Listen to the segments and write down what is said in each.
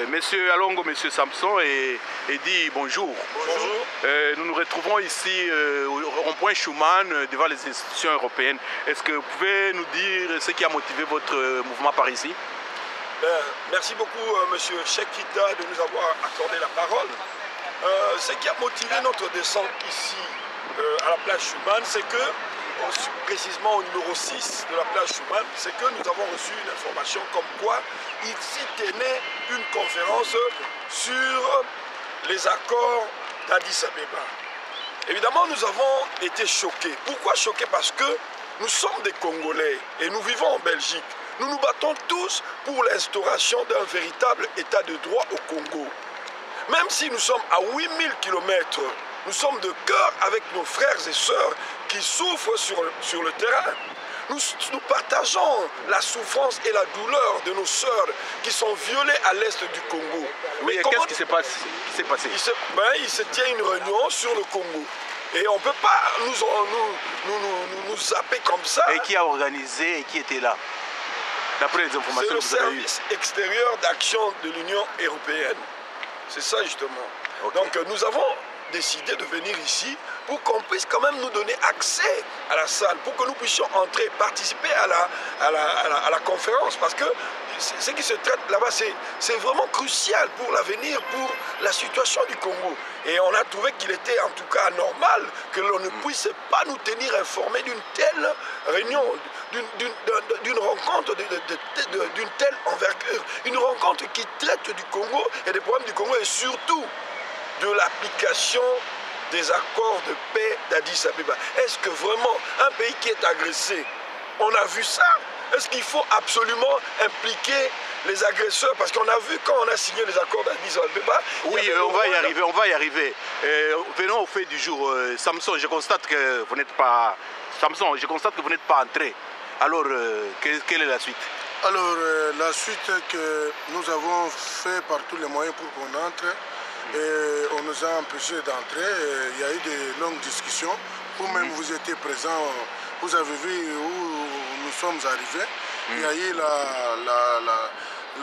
Monsieur Alongo, Monsieur Samson et dit bonjour. Bonjour. Nous nous retrouvons ici au rond-point Schuman devant les institutions européennes. Est-ce que vous pouvez nous dire ce qui a motivé votre mouvement par ici? Merci beaucoup Monsieur Chekita de nous avoir accordé la parole. Ce qui a motivé notre descente ici à la plage Schuman, c'est que, précisément au numéro 6 de la plage Schuman, c'est que nous avons reçu une information comme quoi il s'y tenait une conférence sur les accords d'Addis Abeba. Évidemment, nous avons été choqués. Pourquoi choqués? Parce que nous sommes des Congolais et nous vivons en Belgique. Nous nous battons tous pour l'instauration d'un véritable état de droit au Congo. Même si nous sommes à 8000 km, nous sommes de cœur avec nos frères et sœurs qui souffrent sur le terrain. Nous partageons la souffrance et la douleur de nos sœurs qui sont violées à l'est du Congo. Oui, qu'est-ce qui s'est passé? Il se tient une réunion sur le Congo. Et on ne peut pas nous zapper comme ça. Et qui a organisé et qui était là? D'après les informations que vous avez eues. C'est le service extérieur d'action de l'Union européenne. C'est ça justement. Okay. Donc nous avons décidé de venir ici pour qu'on puisse quand même nous donner accès à la salle, pour que nous puissions entrer, participer à la conférence, parce que ce qui se traite là-bas, c'est vraiment crucial pour l'avenir, pour la situation du Congo. Et on a trouvé qu'il était en tout cas normal que l'on ne puisse pas nous tenir informés d'une telle réunion, d'une rencontre d'une telle envergure, une rencontre qui traite du Congo et des problèmes du Congo et surtout de l'application des accords de paix d'Addis Abeba. Est-ce que vraiment un pays qui est agressé, on a vu ça? Est-ce qu'il faut absolument impliquer les agresseurs? Parce qu'on a vu quand on a signé les accords d'Addis Abeba. Oui, on va y arriver. Venons au fait du jour. Samson, je constate que vous n'êtes pas... Samson, je constate que vous n'êtes pas entré. Alors, quelle est la suite? Alors, la suite que nous avons fait par tous les moyens pour qu'on entre, et on nous a empêchés d'entrer. Il y a eu de longues discussions. Vous-même, vous étiez présent, vous avez vu où nous sommes arrivés. Il y a eu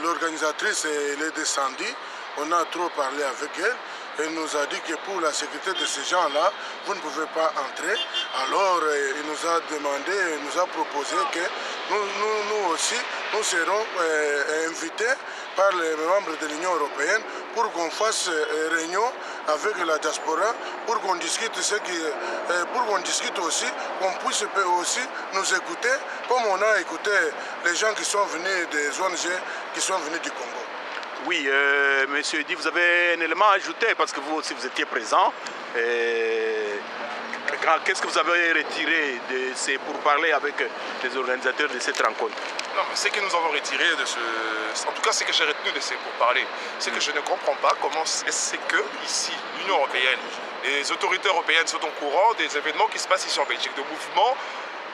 l'organisatrice, elle est descendue. On a trop parlé avec elle. Elle nous a dit que pour la sécurité de ces gens-là, vous ne pouvez pas entrer. Alors, il nous a demandé, il nous a proposé que nous aussi, nous serons invités par les membres de l'Union européenne pour qu'on fasse réunion avec la diaspora, pour qu'on discute aussi, qu'on puisse aussi nous écouter, comme on a écouté les gens qui sont venus des ONG, qui sont venus du Congo. Oui, monsieur Eddy, vous avez un élément à ajouter parce que vous aussi vous étiez présent. Qu'est-ce que vous avez retiré pour parler avec les organisateurs de cette rencontre? Non, mais ce que nous avons retiré de ce... En tout cas, ce que j'ai retenu de ces pourparlers, c'est que je ne comprends pas comment c'est que ici, l'Union européenne, les autorités européennes sont au courant des événements qui se passent ici en Belgique, de mouvements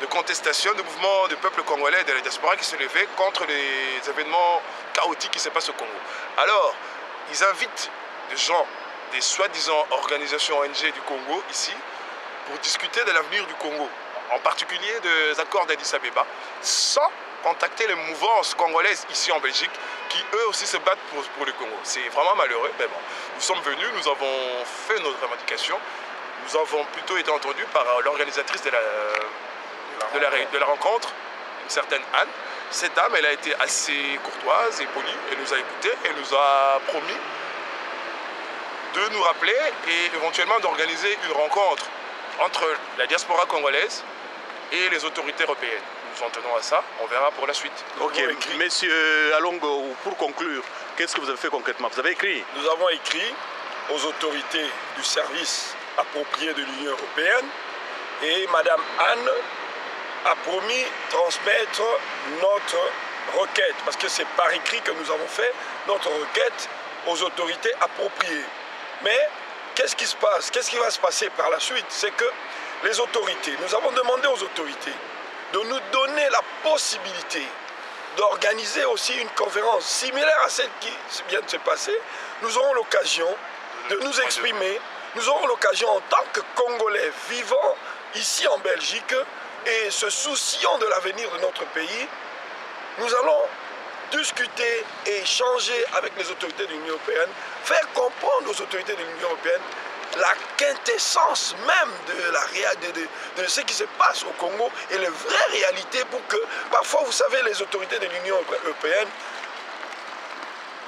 de contestation, de mouvements du peuple congolais et de la diaspora qui se levaient contre les événements chaotiques qui se passent au Congo. Alors, ils invitent des gens, des soi-disant organisations ONG du Congo ici, pour discuter de l'avenir du Congo, en particulier des accords d'Addis Abeba, sans contacter les mouvances congolaises ici en Belgique, qui eux aussi se battent pour le Congo. C'est vraiment malheureux, mais bon, nous sommes venus, nous avons fait nos revendications, nous avons plutôt été entendus par l'organisatrice de la rencontre, une certaine Anne. Cette dame, elle a été assez courtoise et polie, elle nous a écoutés, elle nous a promis de nous rappeler et éventuellement d'organiser une rencontre entre la diaspora congolaise et les autorités européennes. Nous en tenons à ça, on verra pour la suite. Ok, monsieur Alongo, pour conclure, qu'est-ce que vous avez fait concrètement? Vous avez écrit? Nous avons écrit aux autorités du service approprié de l'Union européenne et Madame Anne a promis transmettre notre requête, parce que c'est par écrit que nous avons fait notre requête aux autorités appropriées. Mais qu'est-ce qui se passe? Qu'est-ce qui va se passer par la suite? C'est que les autorités, nous avons demandé aux autorités de nous donner la possibilité d'organiser aussi une conférence similaire à celle qui vient de se passer. Nous aurons l'occasion de nous exprimer, nous aurons l'occasion en tant que Congolais vivant ici en Belgique et se souciant de l'avenir de notre pays, nous allons discuter et échanger avec les autorités de l'Union européenne, faire comprendre aux autorités de l'Union européenne la quintessence même de ce qui se passe au Congo et les vraies réalités pour que, parfois, vous savez, les autorités de l'Union européenne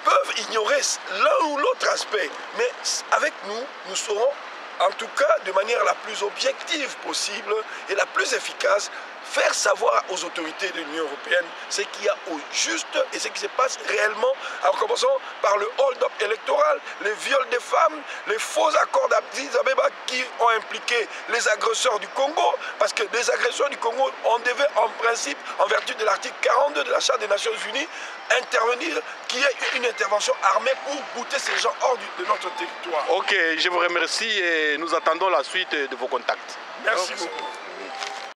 peuvent ignorer l'un ou l'autre aspect. Mais avec nous, nous saurons, en tout cas, de manière la plus objective possible et la plus efficace, faire savoir aux autorités de l'Union européenne ce qu'il y a au juste et ce qui se passe réellement, en commençant par le hold-up électoral, les viols des femmes, les faux accords d'Addis Abeba qui ont impliqué les agresseurs du Congo, parce que les agresseurs du Congo, on devait en principe, en vertu de l'article 42 de la Charte des Nations Unies, intervenir, qu'il y ait une intervention armée pour bouter ces gens hors de notre territoire. Ok, je vous remercie et nous attendons la suite de vos contacts. Merci beaucoup.